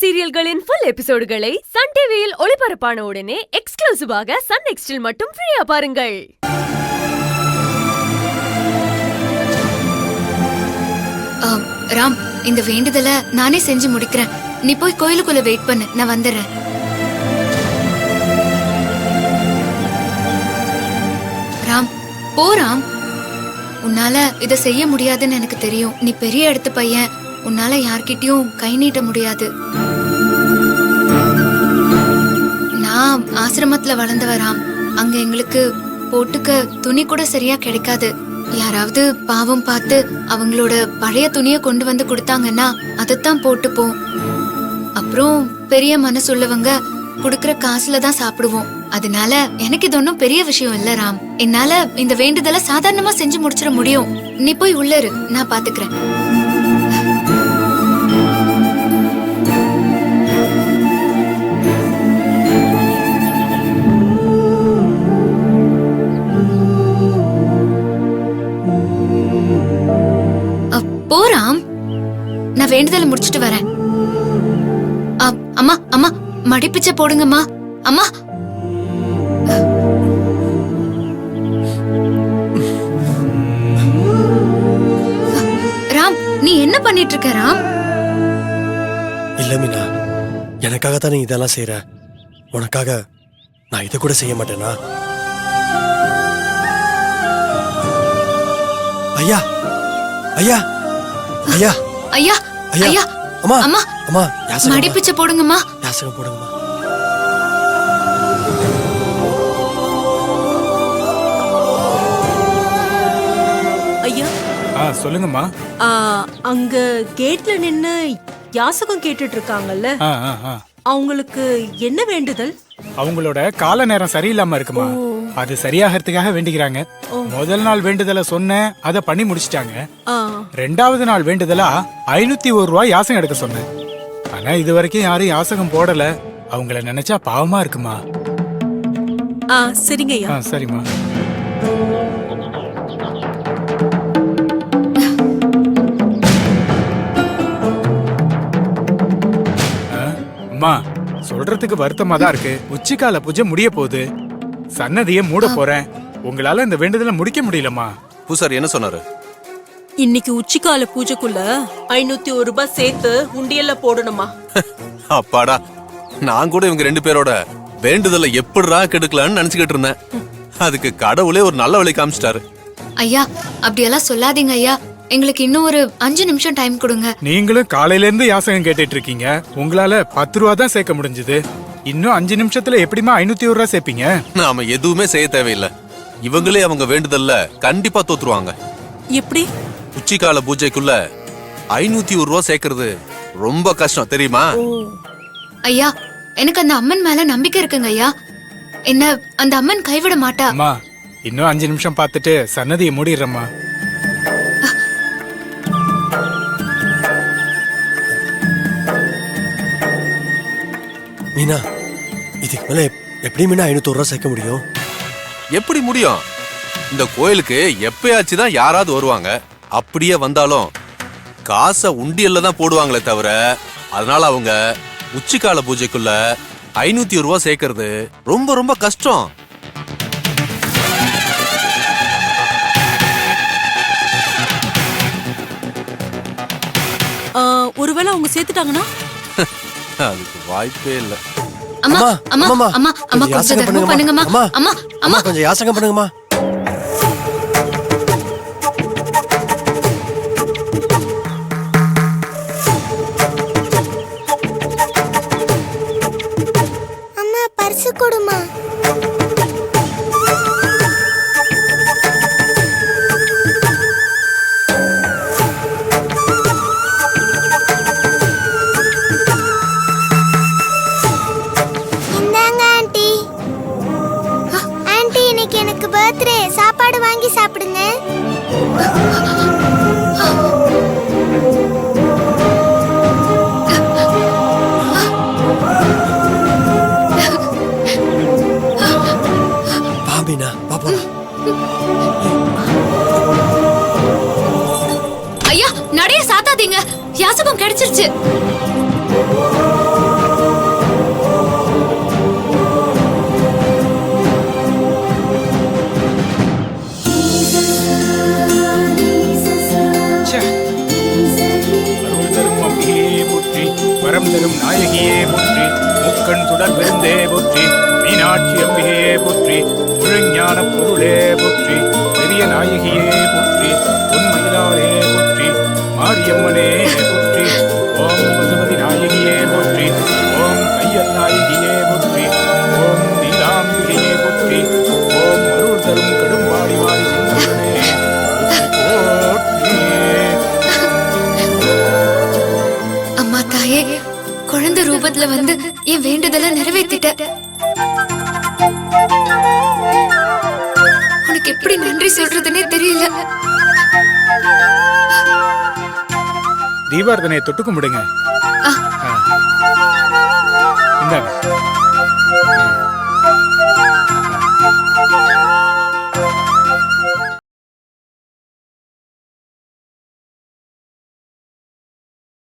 சீரியல்களின் full எபிசோடுகளை Sun டிவியில் ஒளிபரப்பான உடனே எக்ஸ்க்ளூசிவாக சன் நெக்ஸ்டில் மட்டும் ஃப்ரீயா பாருங்கள். ராம், இந்த வேண்டுதல நானே செஞ்சு முடிக்கிறேன். நீ போய் கோயிலுக்குள்ள வெயிட் பண்ணு, நான் வந்துடுறேன். ராம், போ ராம். உன்னால இத செய்ய முடியாதுன்னு எனக்கு தெரியும். நீ பெரிய இடத்து பையன், உன்னால யார்கிட்டயும் கை நீட்ட முடியாது. நான் ஆசிரமத்துல வளர்ந்தவ ராம். அங்க எங்களுக்கு போட்டுக்க துணி கூட சரியா கிடைக்காது. யாராவது பாவம் பார்த்து அவங்களோட பழைய துணிய கொண்டு வந்து கொடுத்தாங்கன்னா அதைத்தான் போட்டுப்போம். அப்புறம் பெரிய மனசுள்ளவங்க குடுக்கற காசுல தான் சாப்பிடுவோம். அதனால எனக்கு இது ஒன்னும் பெரிய விஷயம் இல்ல ராம். என்னால இந்த வேண்டுதல சாதாரணமா செஞ்சு முடிச்சிட முடியும். நீ போய் உள்ள இரு, நான் பாத்துக்கிறேன். போறாம், நான் வேண்டுதல முடிச்சிட்டு வரேன். அம்மா அம்மா மடிப்பிச்சை போடுங்கம்மா. அம்மா, ராம், நீ என்ன பண்ணிட்டு இருக்க ராம்? இல்ல மீனா, எனக்காக தானே இதெல்லாம் செய்யற. உனக்காக நான் இதை கூட செய்ய மாட்டேனா? ஐயா ஐயா ஐயா ஐயா ஐயா, அம்மா அம்மா அம்மா, மடிப்பிச்சை போடுங்கம்மா. யாசகம் போடுங்கம்மா. ஐயா, சொல்லுங்கம்மா. அங்க கேட்ல நின்னு யாசகம் கேட்டுட்டு இருக்காங்கல்ல, அவங்களுக்கு என்ன வேண்டுதல்? அவங்களோட கால நேரம் சரியில்லாம இருக்குமா, அது சரியாகிறதுக்காக வேண்டிக்கிறாங்க. முதல் நாள் வேண்டுதல சொன்னேன், அத பண்ணி முடிச்சிட்டாங்க. ரெண்டாவது நாள் வேண்டுதலா 501 ரூபாய் யாசகம் எடுக்க சொன்னேன். ஆனா இது வரைக்கும் யாரும் யாசகம் போடல. அவங்கள நினைச்சா பாவமா இருக்குமா. சரிங்க ஐயா. சரிம்மா. அம்மா, சொல்றதுக்கு வருத்தமா தான் இருக்கு. உச்சிக்கால பூஜை முடிய போகுது. சன்னதியை மூட போறேன். உங்களால இந்த வேண்டுதலை முடிக்க முடியலமா. பூசாரி என்ன சொன்னாரு? இன்னைக்கு உச்சிக்கால பூஜைக்குள்ள 501 ரூபாய் சேர்த்து உண்டியல்ல போடணுமா. அப்பாடா, நான் கூட இவங்க 2 பேரோட வேண்டுதலை எப்படிரா கெடுக்கலான்னு நினைச்சுக்கிட்டு இருந்தேன். அதுக்கு கடவுளே ஒரு நல்ல வழி காமிச்சிட்டாரு. ஐயா, அப்படியெல்லாம் சொல்லாதீங்க ஐயா. எங்களுக்கு இன்னும் ஒரு 5 நிமிஷம் டைம் கொடுங்க. நீங்களும் காலையில இருந்து யாசகம் கேட்டுட்டு இருக்கீங்க. உங்களால 10 ரூபா தான் சேர்க்க முடிஞ்சது. இன்னும் 5 நிமிஷத்துல எப்படிமா 501 ரூபா சேர்ப்பீங்க? நாம எதுவுமே செய்ய தேவையில்லை. இவங்களே அவங்க வேண்டுதல்ல கண்டிப்பா தோத்துருவாங்க. எப்படி? உச்சிக்கால பூஜைக்குள்ள 501 ரூபா சேர்க்கறது ரொம்ப கஷ்டம் தெரியுமா? ஐயா, எனக்கு அந்த அம்மன் மேல நம்பிக்கை இருக்குங்க ஐயா. என்ன அந்த அம்மன் கைவிட மாட்டா. அம்மா, இன்னும் 5 நிமிஷம் பார்த்துட்டு சன்னதியை மூடிடுறம்மா. மீனா, இதுக்கு மேல எப்படி மீனா 501 ரூபா சேர்க்க முடியும்? எப்படி முடியும்? இந்த கோயிலுக்கு எப்பயாச்சுதான் யாராவது வருவாங்க. அப்படியே வந்தாலும் காசை உண்டியல்ல தான் போடுவாங்களே தவிர, அதனால அவங்க உச்சிக்கால பூஜைக்குள்ள 501 ரூபா சேர்க்கறது ரொம்ப ரொம்ப கஷ்டம். ஒருவேளை அவங்க சேர்த்துட்டாங்கன்னா அதுக்கு வாய்ப்பே இல்ல. அம்மா அம்மா அம்மா அம்மா, கொஞ்சம் தர்மம் பண்ணுங்கம்மா. அம்மா அம்மா, கொஞ்சம் யாசகம் பண்ணுங்கம்மா. அம்மா, பர்ஸ் கொடுமா. வரம் தரும் நாயகியே போற்றி, முக்கண் சுடர் பெருந்தே போற்றி, மீனாட்சி அம்பிகையே போற்றி, முழுஞான பொருளே போற்றி, பெரிய நாயகியே போற்றி, உண்மையிலாளே போற்றி, மாரியம்மனே போற்றி, ஓம் பசுபதி நாயகியே போற்றி, ஓம் கையல் நாயகியே போற்றி, ஓம் நீலாம்பிகையே போற்றி, ஓம் அருள் தரும் கடும்பாடி மாறி சிங்கமே போற்றி. அம்மா தாயே, குழந்தை ரூபத்துல வந்து என் வேண்டுதலை நிறைவேத்திட்ட. உனக்கு எப்படி நன்றி சொல்றதுன்னே தெரியல. தீபாரதனையை தொட்டு கும்பிடுங்க. ஆ